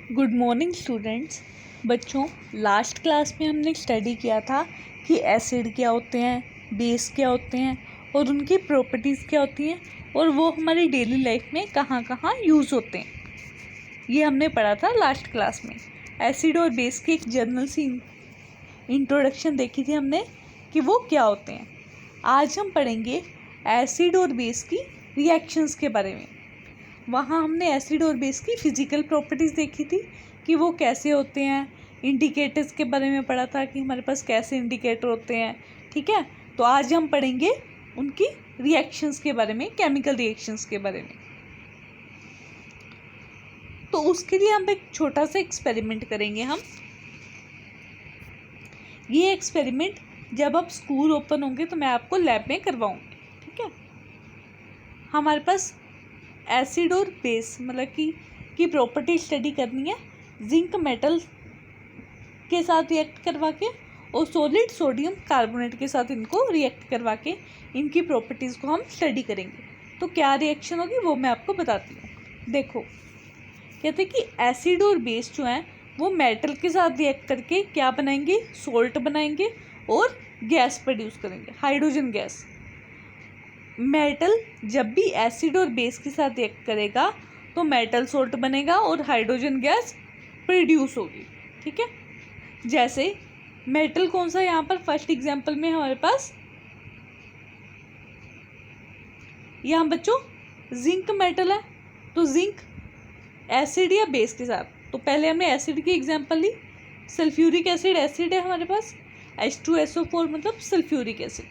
Good morning students. बच्चों, last class में हमने स्टडी किया था कि एसिड क्या होते हैं, बेस क्या होते हैं और उनकी प्रॉपर्टीज़ क्या होती हैं और वो हमारी डेली लाइफ में कहाँ कहाँ यूज़ होते हैं। ये हमने पढ़ा था लास्ट क्लास में। एसिड और बेस की एक जनरल सी इंट्रोडक्शन देखी थी हमने कि वो क्या होते हैं। आज हम पढ़ेंगे एसिड और बेस की रिएक्शंस के बारे में। वहाँ हमने एसिड और बेस की फ़िज़िकल प्रॉपर्टीज़ देखी थी कि वो कैसे होते हैं। इंडिकेटर्स के बारे में पढ़ा था कि हमारे पास कैसे इंडिकेटर होते हैं। ठीक है, तो आज हम पढ़ेंगे उनकी रिएक्शंस के बारे में, केमिकल रिएक्शंस के बारे में। तो उसके लिए हम एक छोटा सा एक्सपेरिमेंट करेंगे। हम ये एक्सपेरिमेंट जब अब स्कूल ओपन होंगे तो मैं आपको लैब में करवाऊँगी। ठीक है, हमारे पास एसिड और बेस मतलब की प्रॉपर्टी स्टडी करनी है। जिंक मेटल के साथ रिएक्ट करवा के और सॉलिड सोडियम कार्बोनेट के साथ इनको रिएक्ट करवा के इनकी प्रॉपर्टीज़ को हम स्टडी करेंगे। तो क्या रिएक्शन होगी वो मैं आपको बताती हूँ। देखो, कहते हैं कि एसिड और बेस जो हैं वो मेटल के साथ रिएक्ट करके क्या बनाएंगे, सोल्ट बनाएंगे और गैस प्रोड्यूस करेंगे, हाइड्रोजन गैस। मेटल जब भी एसिड और बेस के साथ रिएक्ट करेगा तो मेटल सोल्ट बनेगा और हाइड्रोजन गैस प्रोड्यूस होगी। ठीक है, जैसे मेटल कौन सा, यहाँ पर फर्स्ट एग्जांपल में हमारे पास यहाँ बच्चों जिंक मेटल है। तो जिंक एसिड या बेस के साथ, तो पहले हमने एसिड की एग्जांपल ली। सल्फ्यूरिक एसिड एसिड है हमारे पास, H2SO4 मतलब सल्फ्यूरिक एसिड।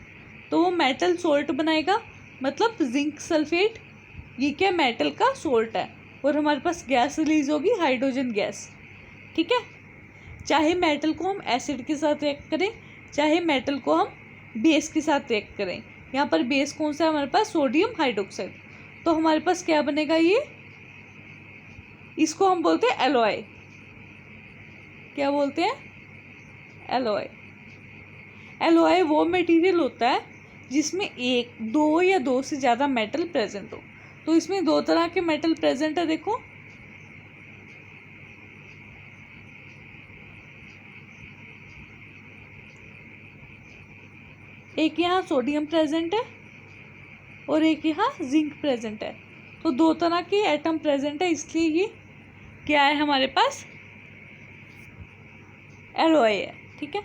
तो वो मेटल सोल्ट बनाएगा, मतलब जिंक सल्फेट। ये क्या, मेटल का सोल्ट है और हमारे पास गैस रिलीज होगी, हाइड्रोजन गैस। ठीक है, चाहे मेटल को हम एसिड के साथ रिएक्ट करें, चाहे मेटल को हम बेस के साथ रिएक्ट करें। यहाँ पर बेस कौन सा है हमारे पास, सोडियम हाइड्रोक्साइड। तो हमारे पास क्या बनेगा, ये इसको हम बोलते हैं एलॉय। क्या बोलते हैं, एलॉय। एलॉय वो मटेरियल होता है जिसमें एक, दो या दो से ज़्यादा मेटल प्रेजेंट हो। तो इसमें दो तरह के मेटल प्रेजेंट है। देखो, एक यहाँ सोडियम प्रेजेंट है और एक यहाँ जिंक प्रेजेंट है। तो दो तरह के एटम प्रेजेंट है, इसलिए ये क्या है हमारे पास, एलॉय है। ठीक है,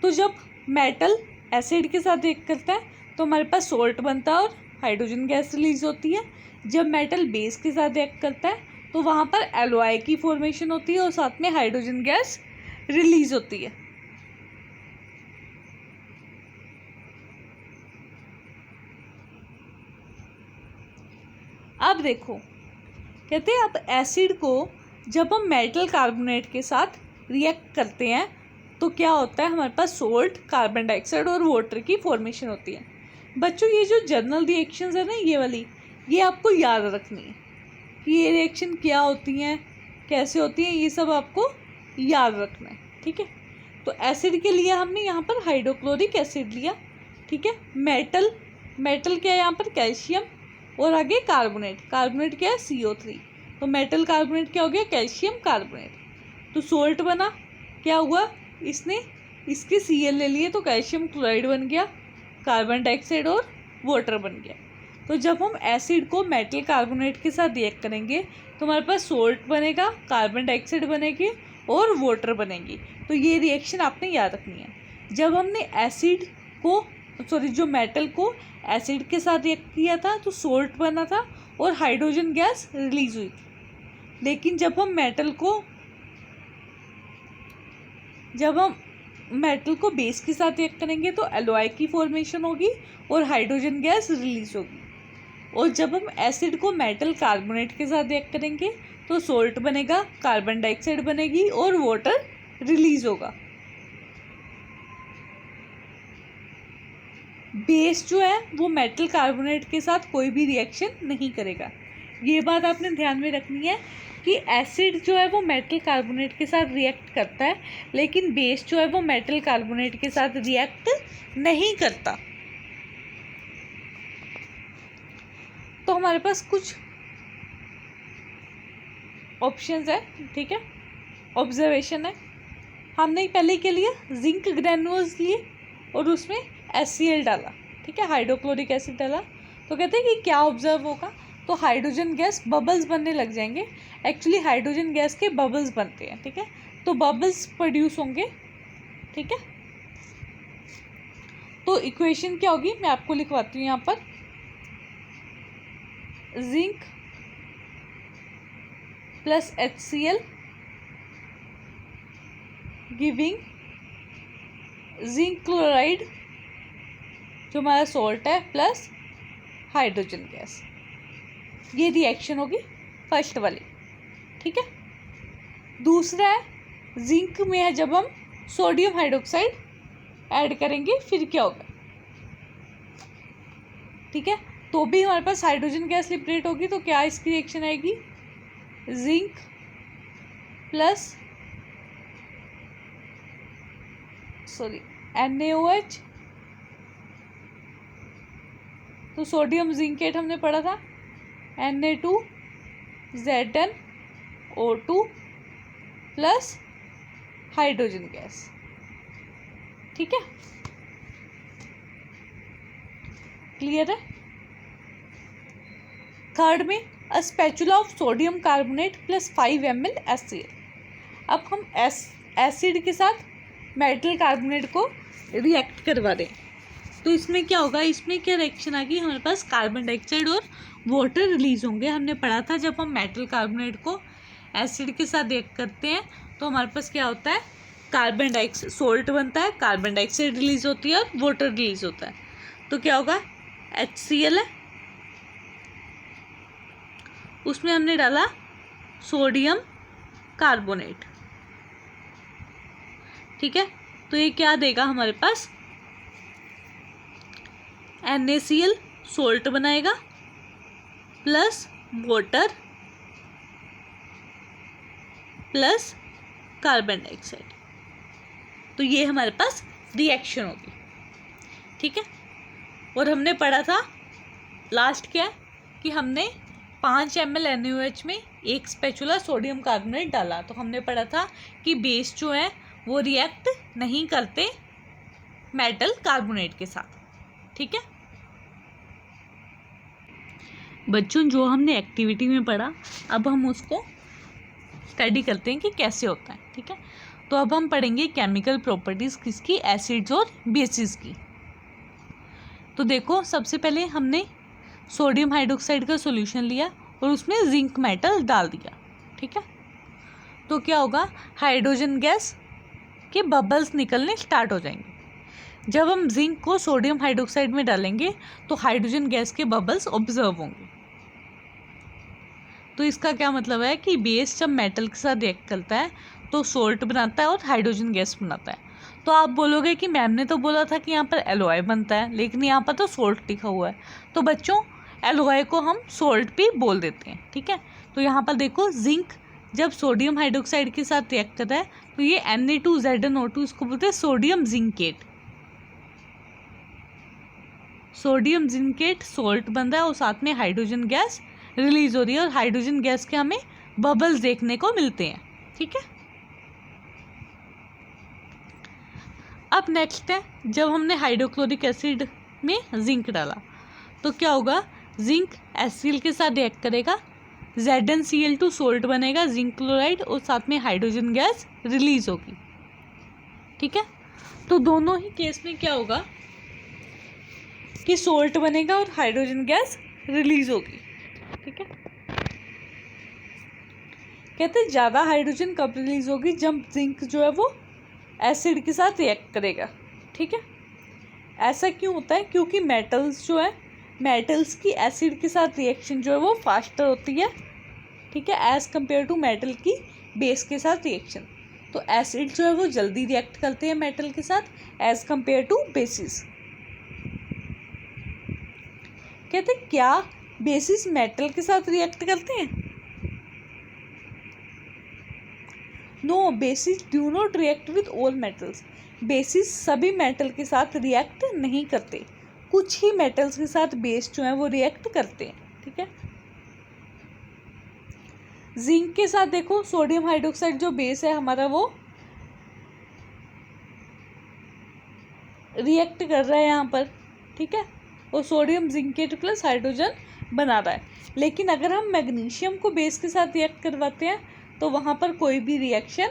तो जब मेटल एसिड के साथ रिएक्ट करता है तो हमारे पास सोल्ट बनता है और हाइड्रोजन गैस रिलीज होती है। जब मेटल बेस के साथ रिएक्ट करता है तो वहाँ पर एलॉय की फॉर्मेशन होती है और साथ में हाइड्रोजन गैस रिलीज होती है। अब देखो, कहते हैं अब एसिड को जब हम मेटल कार्बोनेट के साथ रिएक्ट करते हैं तो क्या होता है, हमारे पास सोल्ट, कार्बन डाइऑक्साइड और वाटर की फॉर्मेशन होती है। बच्चों, ये जो जनरल रिएक्शंस है ना, ये वाली, ये आपको याद रखनी है कि ये रिएक्शन क्या होती हैं, कैसे होती हैं, ये सब आपको याद रखना है। ठीक है, तो एसिड के लिए हमने यहाँ पर हाइड्रोक्लोरिक एसिड लिया। ठीक है, मेटल, मेटल क्या है यहाँ पर, कैल्शियम, और आगे कार्बोनेट, कार्बोनेट क्या है, CO3। तो मेटल कार्बोनेट क्या हो गया, कैल्शियम कार्बोनेट। तो सोल्ट बना, क्या हुआ, इसने इसके Cl ले लिए तो कैल्शियम क्लोराइड बन गया, कार्बन डाइऑक्साइड और वाटर बन गया। तो जब हम एसिड को मेटल कार्बोनेट के साथ रिएक्ट करेंगे तो हमारे पास सोल्ट बनेगा, कार्बन डाइऑक्साइड बनेगी और वाटर बनेगी। तो ये रिएक्शन आपने याद रखनी है। जब हमने एसिड को, सॉरी, जो मेटल को एसिड के साथ रिएक्ट किया था तो सोल्ट बना था और हाइड्रोजन गैस रिलीज हुई थी। लेकिन जब हम मेटल को बेस के साथ रिएक्ट करेंगे तो एलॉय की फॉर्मेशन होगी और हाइड्रोजन गैस रिलीज होगी। और जब हम एसिड को मेटल कार्बोनेट के साथ रिएक्ट करेंगे तो सोल्ट बनेगा, कार्बन डाइऑक्साइड बनेगी और वाटर रिलीज होगा। बेस जो है वो मेटल कार्बोनेट के साथ कोई भी रिएक्शन नहीं करेगा। ये बात आपने ध्यान में रखनी है कि एसिड जो है वो मेटल कार्बोनेट के साथ रिएक्ट करता है, लेकिन बेस जो है वो मेटल कार्बोनेट के साथ रिएक्ट नहीं करता। तो हमारे पास कुछ ऑप्शंस है। ठीक है, ऑब्जर्वेशन है, हमने पहले के लिए जिंक ग्रेन्यूल्स लिए और उसमें HCl डाला, ठीक है, हाइड्रोक्लोरिक एसिड डाला। तो कहते हैं कि क्या ऑब्जर्व होगा, तो हाइड्रोजन गैस बबल्स बनने लग जाएंगे। एक्चुअली हाइड्रोजन गैस के बबल्स बनते हैं, ठीक है, तो बबल्स प्रोड्यूस होंगे, ठीक है। तो इक्वेशन क्या होगी, मैं आपको लिखवाती हूँ यहाँ पर, zinc plus HCl giving zinc chloride जो हमारा सॉल्ट है प्लस हाइड्रोजन गैस। ये रिएक्शन होगी फर्स्ट वाली, ठीक है। दूसरा है जिंक में है जब हम सोडियम हाइड्रोक्साइड ऐड करेंगे फिर क्या होगा, ठीक है। तो भी हमारे पास हाइड्रोजन गैस लिबरेट होगी, तो क्या इसकी रिएक्शन आएगी, जिंक प्लस NaOH, तो सोडियम जिंकेट हमने पढ़ा था, Na2ZnO2 प्लस हाइड्रोजन गैस, ठीक है, क्लियर है। थर्ड में a spatula of sodium carbonate plus 5 ml HCl। अब हम एसिड के साथ मेटल कार्बोनेट को रिएक्ट करवा दें, तो इसमें क्या होगा, इसमें क्या रिएक्शन आ गई, हमारे पास कार्बन डाइऑक्साइड और वाटर रिलीज होंगे। हमने पढ़ा था जब हम मेटल कार्बोनेट को एसिड के साथ रिएक्ट करते हैं तो हमारे पास क्या होता है, कार्बन डाइऑक्साइड सोल्ट बनता है, कार्बन डाइऑक्साइड रिलीज होती है और वाटर रिलीज होता है। तो क्या होगा, HCl है, उसमें हमने डाला सोडियम कार्बोनेट, ठीक है। तो ये क्या देगा हमारे पास, NaCl सोल्ट बनाएगा plus water plus carbon dioxide. तो ये हमारे पास रिएक्शन होगी, ठीक है। और हमने पढ़ा था लास्ट क्या है कि हमने 5 ml NaOH में एक स्पैचुला सोडियम कार्बोनेट डाला, तो हमने पढ़ा था कि बेस जो है वो रिएक्ट नहीं करते मेटल कार्बोनेट के साथ, ठीक है। बच्चों जो हमने एक्टिविटी में पढ़ा अब हम उसको स्टडी करते हैं कि कैसे होता है, ठीक है। तो अब हम पढ़ेंगे केमिकल प्रॉपर्टीज़ किसकी, एसिड्स और बेसिस की। तो देखो सबसे पहले हमने सोडियम हाइड्रोक्साइड का सॉल्यूशन लिया और उसमें जिंक मेटल डाल दिया, ठीक है। तो क्या होगा, हाइड्रोजन गैस के बबल्स निकलने स्टार्ट हो जाएंगे। जब हम जिंक को सोडियम हाइड्रोक्साइड में डालेंगे तो हाइड्रोजन गैस के बबल्स ऑब्जर्व होंगे। तो इसका क्या मतलब है कि बेस जब मेटल के साथ रिएक्ट करता है तो सोल्ट बनाता है और हाइड्रोजन गैस बनाता है। तो आप बोलोगे कि मैम ने तो बोला था कि यहाँ पर एलओआई बनता है, लेकिन यहाँ पर तो सोल्ट लिखा हुआ है। तो बच्चों एलओआई को हम सोल्ट भी बोल देते हैं, ठीक है। तो यहाँ पर देखो जिंक जब सोडियम हाइड्रोक्साइड के साथ रिएक्ट करता है तो ये Na2ZnO2 इसको बोलते हैं sodium zincate. Sodium zincate salt बन रहा है और साथ में हाइड्रोजन गैस रिलीज हो रही है और हाइड्रोजन गैस के हमें बबल्स देखने को मिलते हैं, ठीक है। अब नेक्स्ट है जब हमने हाइड्रोक्लोरिक एसिड में जिंक डाला तो क्या होगा, जिंक HCl के साथ रिएक्ट करेगा, ZnCl2 सोल्ट बनेगा जिंक क्लोराइड और साथ में हाइड्रोजन गैस रिलीज होगी, ठीक है। तो दोनों ही केस में क्या होगा कि सोल्ट बनेगा और हाइड्रोजन गैस रिलीज होगी, ठीक है। कहते हैं ज़्यादा हाइड्रोजन कब रिलीज होगी, जब जिंक जो है वो एसिड के साथ रिएक्ट करेगा, ठीक है। ऐसा क्यों होता है, क्योंकि मेटल्स जो है मेटल्स की एसिड के साथ रिएक्शन जो है वो फास्टर होती है, ठीक है, एज़ कम्पेयर टू मेटल की बेस के साथ रिएक्शन। तो एसिड जो है वो जल्दी रिएक्ट करते हैं मेटल के साथ एज़ कम्पेयर टू बेसिस। कहते हैं क्या बेसिस मेटल के साथ रिएक्ट करते हैं, no, bases do not react with all metals. Bases सभी मेटल के साथ रिएक्ट नहीं करते, कुछ ही मेटल्स के साथ बेस जो है वो रिएक्ट करते हैं, ठीक है। जिंक के साथ देखो सोडियम हाइड्रोक्साइड जो बेस है हमारा वो रिएक्ट कर रहा है यहाँ पर, ठीक है, और सोडियम जिंकेट प्लस हाइड्रोजन बना रहा है। लेकिन अगर हम मैग्नीशियम को बेस के साथ रिएक्ट करवाते हैं तो वहाँ पर कोई भी रिएक्शन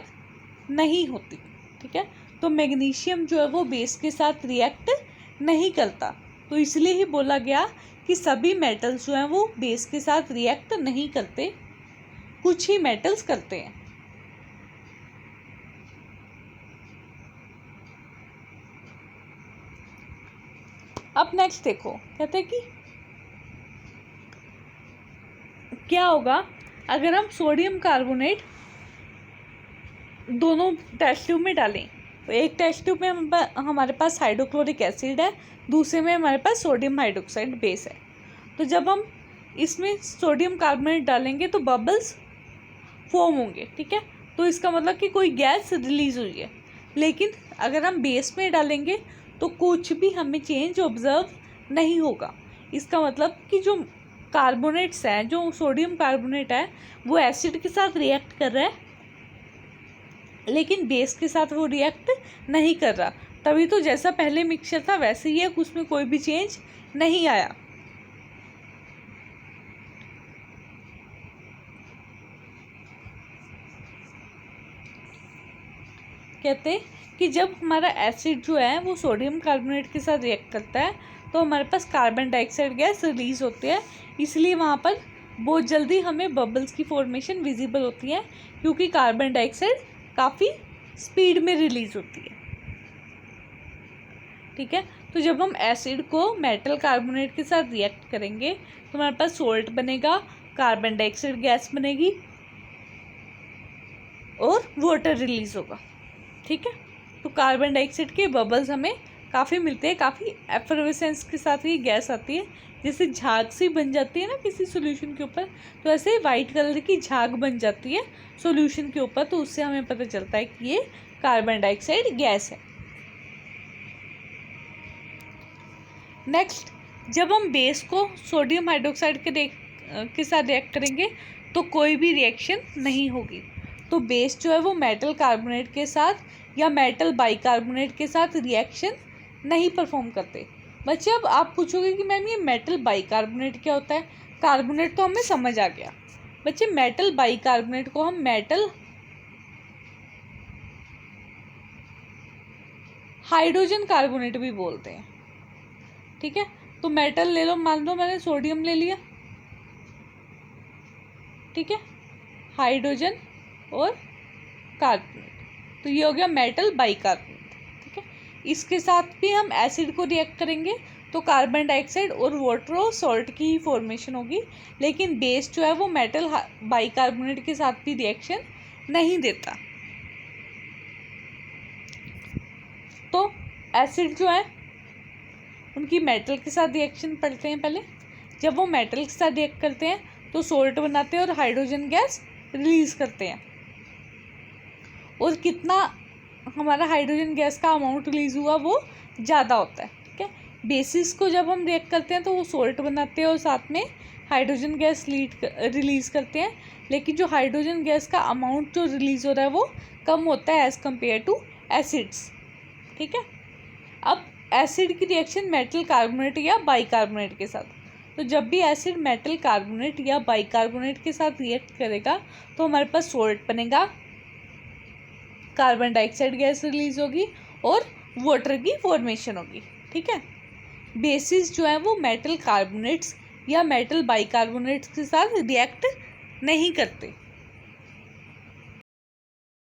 नहीं होती, ठीक है। तो मैग्नीशियम जो है वो बेस के साथ रिएक्ट नहीं करता, तो इसलिए ही बोला गया कि सभी मेटल्स जो हैं वो बेस के साथ रिएक्ट नहीं करते, कुछ ही मेटल्स करते हैं। अब नेक्स्ट देखो, कहते हैं कि क्या होगा अगर हम सोडियम कार्बोनेट दोनों टेस्ट ट्यूब में डालें। तो एक टेस्ट ट्यूब में हमारे पास हाइड्रोक्लोरिक एसिड है, दूसरे में हमारे पास सोडियम हाइड्रोक्साइड बेस है। तो जब हम इसमें सोडियम कार्बोनेट डालेंगे तो बबल्स फॉर्म होंगे, ठीक है। तो इसका मतलब कि कोई गैस रिलीज हुई है। लेकिन अगर हम बेस में डालेंगे तो कुछ भी हमें चेंज ऑब्जर्व नहीं होगा। इसका मतलब कि जो कार्बोनेट्स हैं, जो सोडियम कार्बोनेट है वो एसिड के साथ रिएक्ट कर रहा है, लेकिन बेस के साथ वो रिएक्ट नहीं कर रहा। तभी तो जैसा पहले मिक्सचर था वैसे ही है, उसमें कोई भी चेंज नहीं आया। कहते हैं कि जब हमारा एसिड जो है वो सोडियम कार्बोनेट के साथ रिएक्ट करता है तो हमारे पास कार्बन डाइऑक्साइड गैस रिलीज होती है, इसलिए वहाँ पर बहुत जल्दी हमें बबल्स की फॉर्मेशन विजिबल होती है, क्योंकि कार्बन डाइऑक्साइड काफ़ी स्पीड में रिलीज होती है, ठीक है। तो जब हम एसिड को मेटल कार्बोनेट के साथ रिएक्ट करेंगे तो हमारे पास सोल्ट बनेगा, कार्बन डाइऑक्साइड गैस बनेगी और वाटर रिलीज होगा, ठीक है। तो कार्बन डाइऑक्साइड के बबल्स हमें काफ़ी मिलते हैं, काफ़ी एफर्वेसेंस के साथ ही गैस आती है, जैसे झाग सी बन जाती है ना किसी सॉल्यूशन के ऊपर, तो ऐसे वाइट कलर की झाग बन जाती है सॉल्यूशन के ऊपर, तो उससे हमें पता चलता है कि ये कार्बन डाइऑक्साइड गैस है। नेक्स्ट, जब हम बेस को सोडियम हाइड्रोक्साइड के साथ रिएक्ट करेंगे तो कोई भी रिएक्शन नहीं होगी। तो बेस जो है वो मेटल कार्बोनेट के साथ या मेटल बाइकार्बोनेट के साथ रिएक्शन नहीं परफॉर्म करते। बच्चे अब आप पूछोगे कि मैम ये मेटल बाइकार्बोनेट क्या होता है। कार्बोनेट तो हमें समझ आ गया बच्चे, मेटल बाइकार्बोनेट को हम मेटल हाइड्रोजन कार्बोनेट भी बोलते हैं, ठीक है। तो मेटल ले लो, मान लो मैंने सोडियम ले लिया, ठीक है, हाइड्रोजन और कार्बोनेट, तो ये हो गया मेटल बाइकार्बोनेट, ठीक है। इसके साथ भी हम एसिड को रिएक्ट करेंगे तो कार्बन डाइऑक्साइड और वाटर और सॉल्ट की ही फॉर्मेशन होगी, लेकिन बेस जो है वो मेटल बाइकार्बोनेट के साथ भी रिएक्शन नहीं देता। तो एसिड जो है उनकी मेटल के साथ रिएक्शन पढ़ते हैं पहले। जब वो मेटल के साथ रिएक्ट करते हैं तो सोल्ट बनाते हैं और हाइड्रोजन गैस रिलीज करते हैं, और कितना हमारा हाइड्रोजन गैस का अमाउंट रिलीज हुआ वो ज़्यादा होता है, ठीक है। बेसिस को जब हम रिएक्ट करते हैं तो वो सोल्ट बनाते हैं और साथ में हाइड्रोजन गैस रिलीज करते हैं, लेकिन जो हाइड्रोजन गैस का अमाउंट जो रिलीज हो रहा है वो कम होता है एज़ कम्पेयर टू एसिड्स, ठीक है। अब एसिड की रिएक्शन मेटल कार्बोनेट या बाइकार्बोनेट के साथ, तो जब भी एसिड मेटल कार्बोनेट या बाइकार्बोनेट के साथ रिएक्ट करेगा तो हमारे पास सोल्ट बनेगा, कार्बन डाइऑक्साइड गैस रिलीज होगी और वाटर की फॉर्मेशन होगी, ठीक है। बेसिस जो है वो मेटल कार्बोनेट्स या मेटल बाइकार्बोनेट्स के साथ रिएक्ट नहीं करते।